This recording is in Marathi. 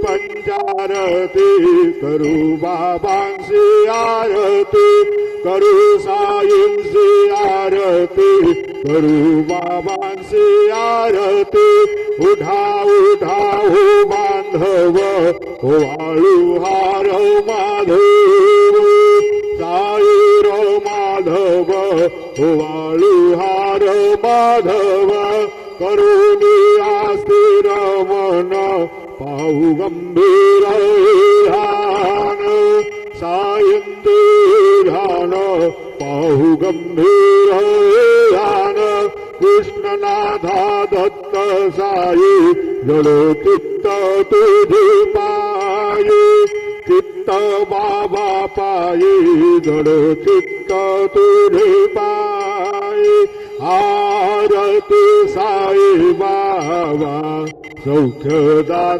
पंचारती करू बाबांची आरती करू साईंची आरती करू बाबांची आरती उठा उठा हो बांधव वाळू हार माधव साईर माधव वाळू हार माधव करुणी आस्थिर मन पाहू गंभीर ध्यान सायंती ध्यान पाहू गंभीर ध्यान कृष्णनाथा दत्त साई जड चित्त तुझे पायी चित्त बाबा पायी जड चित्त तुझे पायी आरती साई बाबा सौख्य दाता